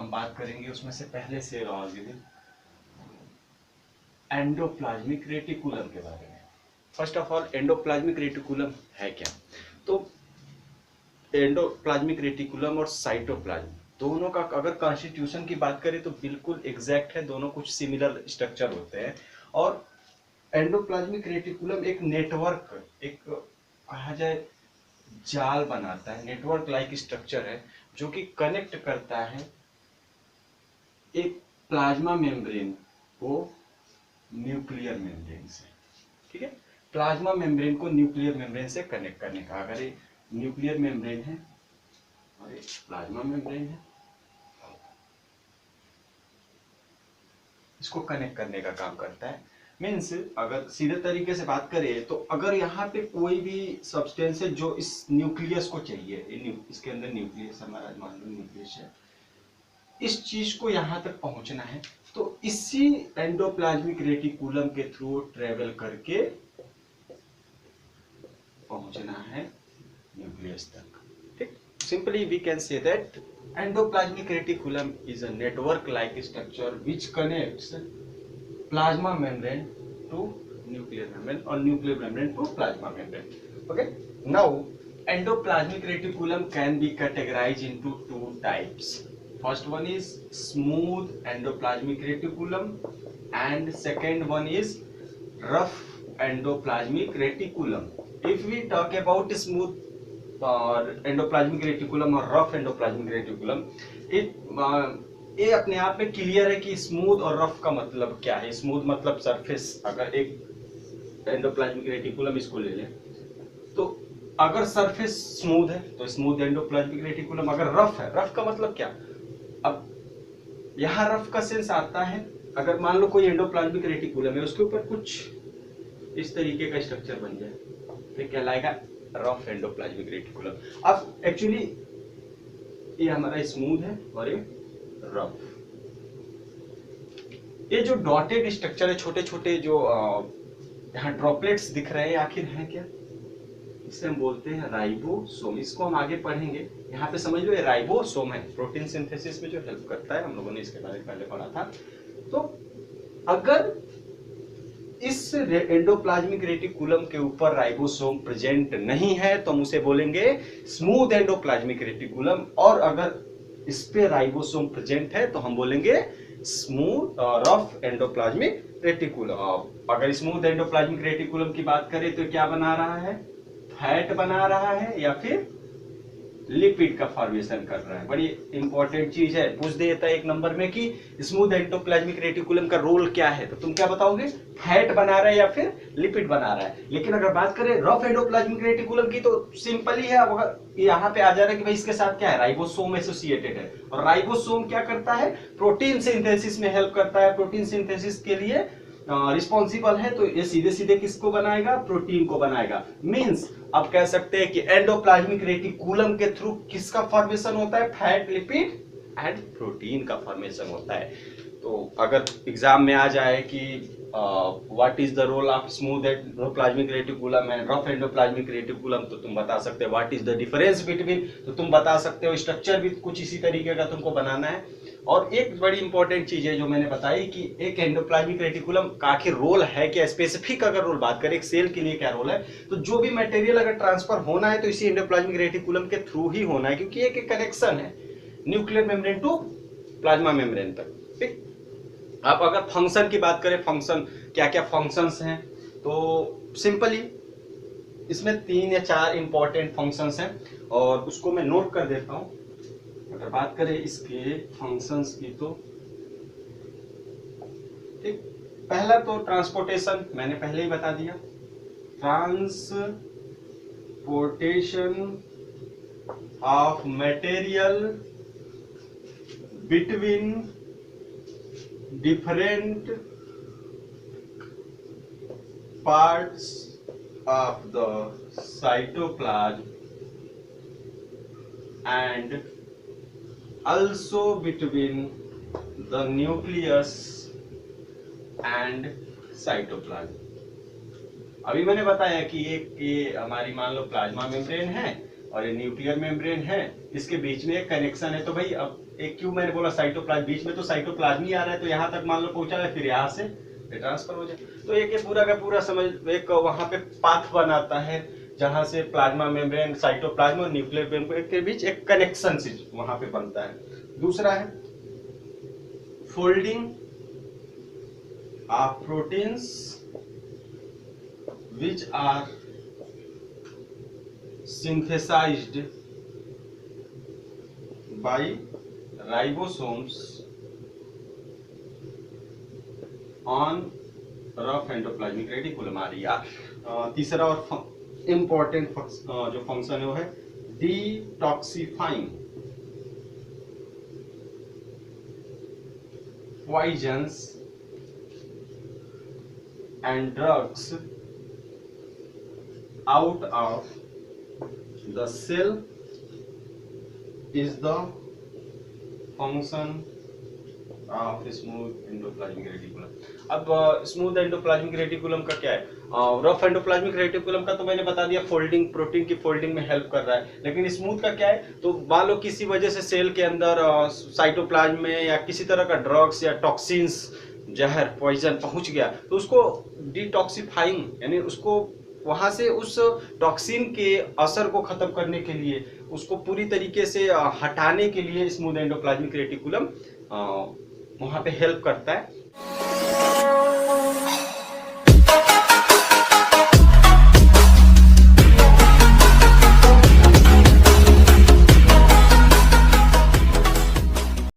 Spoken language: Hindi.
हम बात करेंगे उसमें से पहले से एंडोप्लाज्मिक रेटिकुलम के बारे में। First of all endoplasmic reticulum है क्या? तो एंडोप्लाज्मिक रेटिकुलम और साइटोप्लाज्म दोनों का अगर कॉन्स्टिट्यूशन की बात करें तो बिल्कुल एग्जैक्ट है, दोनों कुछ सिमिलर स्ट्रक्चर होते हैं। और एंडोप्लाज्मिक रेटिकुलम एक नेटवर्क, एक कहा जाए जाल बनाता है, नेटवर्क लाइक स्ट्रक्चर है जो कि कनेक्ट करता है एक प्लाज्मा मेम्ब्रेन को न्यूक्लियर मेम्ब्रेन से। ठीक है, प्लाज्मा मेम्ब्रेन को न्यूक्लियर मेम्ब्रेन से कनेक्ट करने का, अगर ये न्यूक्लियर मेम्ब्रेन है और ये प्लाज्मा मेम्ब्रेन है, इसको कनेक्ट करने का काम करता है। मीन्स अगर सीधे तरीके से बात करें तो अगर यहाँ पे कोई भी सब्सटेंस है जो इस न्यूक्लियस को चाहिए, इसके अंदर न्यूक्लियस हमारा मान लो न्यूक्लियस है, इस चीज को यहाँ तक पहुंचना है तो इसी एंडोप्लाज्मिक रेटिकुलम के थ्रू ट्रेवल करके पहुंचना है न्यूक्लियस तक। ठीक, simply we can say that endoplasmic reticulum is a network like structure which connects plasma membrane to nuclear membrane or nuclear membrane to plasma membrane. Okay, now endoplasmic reticulum can be categorized into two types. First one is smooth endoplasmic reticulum and second one is rough endoplasmic reticulum. If we talk about smooth और एंडोप्लाज्मिक रेटिकुलम और रफ एंडोप्लाज्मिक रेटिकुलम, ये अपने आप में क्लियर है कि स्मूथ और रफ का मतलब क्या है। स्मूथ मतलब सरफेस, अगर एक एंडोप्लाज्मिक रेटिकुलम इसको ले लें तो अगर सरफेस स्मूथ है तो स्मूथ एंडोप्लाज्मिक रेटिकुलम, अगर रफ है, रफ का मतलब क्या? अब यहाँ रफ का सेंस आता है, अगर मान लो कोई एंडोप्लाज्मिक रेटिकुलम है उसके ऊपर कुछ इस तरीके का स्ट्रक्चर बन जाए तो क्या लाएगा? Rough endoplasmic reticulum. अब एक्चुअली ये हमारा स्मूथ है और ये रफ। ये जो डॉटेड स्ट्रक्चर है, छोटे छोटे जो यहाँ ड्रॉपलेट्स दिख रहे हैं, आखिर है क्या? इसे हम बोलते हैं राइबोसोम। इसको हम आगे पढ़ेंगे। यहाँ पे समझ लो ये राइबोसोम है, प्रोटीन सिंथेसिस में जो हेल्प करता है। हम लोगों ने इसके बारे में पहले पढ़ा था। तो अगर इस एंडोप्लाज्मिक रेटिकुलम के ऊपर राइबोसोम प्रेजेंट नहीं है तो हम उसे बोलेंगे स्मूथ एंडोप्लाज्मिक रेटिकुलम, और अगर इस पे राइबोसोम प्रेजेंट है तो हम बोलेंगे स्मूथ रफ एंडोप्लाज्मिक रेटिकुलम। अगर स्मूथ एंडोप्लाज्मिक रेटिकुलम की बात करें तो क्या बना रहा है? फैट बना रहा है या फिर लिपिड का फॉर्मेशन कर रहा है। बड़ी इंपॉर्टेंट चीज है, पूछ देता है एक नंबर में कि स्मूथ एंडोप्लाज्मिक रेटिकुलम का रोल क्या है, तो तुम क्या बताओगे? फैट बना रहा है या फिर लिपिड बना रहा है। लेकिन अगर बात करें रफ एंडोप्लाज्मिक रेटिकुलम की तो सिंपल ही है। अब यहाँ पे आ जा रहा है कि भाई इसके साथ क्या है? राइबोसोम एसोसिएटेड है, और राइबोसोम क्या करता है? प्रोटीन सिंथेसिस में हेल्प करता है, प्रोटीन सिंथेसिस के लिए रिस्पॉन्सिबल है। तो ये सीधे सीधे किसको बनाएगा? प्रोटीन को बनाएगा। मींस अब कह सकते हैं कि एंडोप्लाज्मिक रेटिकुलम के थ्रू किसका फॉर्मेशन होता है? फैट, लिपिड एंड प्रोटीन का फॉर्मेशन होता है। तो अगर एग्जाम में आ जाए कि what is the role of smooth endoplasmic reticulum and rough endoplasmic reticulum, तो तुम बता सकते हो what is the difference between, तो तुम बता सकते हो। स्ट्रक्चर भी कुछ इसी तरीके का तुमको बनाना है। और एक बड़ी इंपॉर्टेंट चीज है जो मैंने बताई कि एक एंडोप्लाज्मिक रेटिकुलम का आखिर रोल है क्या, स्पेसिफिक अगर रोल बात करें एक सेल के लिए क्या रोल है, तो जो भी मटेरियल अगर ट्रांसफर होना है तो इसी एंडोप्लाज्मिक रेटिकुलम के थ्रू ही होना है, क्योंकि एक कनेक्शन है nuclear membrane to plasma membrane तक। ठीक, आप अगर फंक्शन की बात करें, फंक्शन क्या क्या फंक्शंस हैं, तो सिंपली इसमें 3 या 4 इंपॉर्टेंट फंक्शंस हैं और उसको मैं नोट कर देता हूं। अगर बात करें इसके फंक्शंस की तो ठीक, पहला तो ट्रांसपोर्टेशन, मैंने पहले ही बता दिया। Transportation of material between different parts of the cytoplasm and also between the nucleus and cytoplasm। अभी मैंने बताया कि ये हमारी मान लो प्लाज्मा मेम्ब्रेन है और ये न्यूक्लियर मेम्ब्रेन है, इसके बीच में एक कनेक्शन है। तो भाई अब एक क्यों मैंने बोला साइटोप्लाज्म, बीच में तो साइटोप्लाज्म ही आ रहा है, तो यहाँ तक मान लो पहुंचा है, फिर यहाँ से ट्रांसफर हो जाए। तो एक पूरा का पूरा समझ एक वहां पे पाथ बनाता है जहां से प्लाज्मा मेम्ब्रेन, साइटोप्लाज्म और न्यूक्लियर मेम्ब्रेन के बीच एक कनेक्शन वहां पे बनता है। दूसरा है folding of proteins which are synthesized by ribosomes on rough endoplasmic reticulum। तीसरा और इम्पोर्टेंट जो फंक्शन है वो है detoxifying poisons and drugs out of the cell is the function of smooth endoplasmic reticulum। अब स्मूथ एंडोप्लाज्मिक रेटिकुलम का क्या है? रफ एंडोप्लाज्मिक रेटिकुलम का तो मैंने बता दिया, फोल्डिंग, प्रोटीन की फोल्डिंग में हेल्प कर रहा है। लेकिन स्मूथ का क्या है? तो मान लो किसी वजह से सेल के अंदर साइटोप्लाज्म में या किसी तरह का ड्रग्स या टॉक्सिन्स, जहर, पॉइजन पहुंच गया, तो उसको डिटॉक्सिफाइंग यानी उसको वहां से उस टॉक्सिन के असर को खत्म करने के लिए, उसको पूरी तरीके से हटाने के लिए स्मूथ एंडोप्लाज्मिक रेटिकुलम वहां पे हेल्प करता है।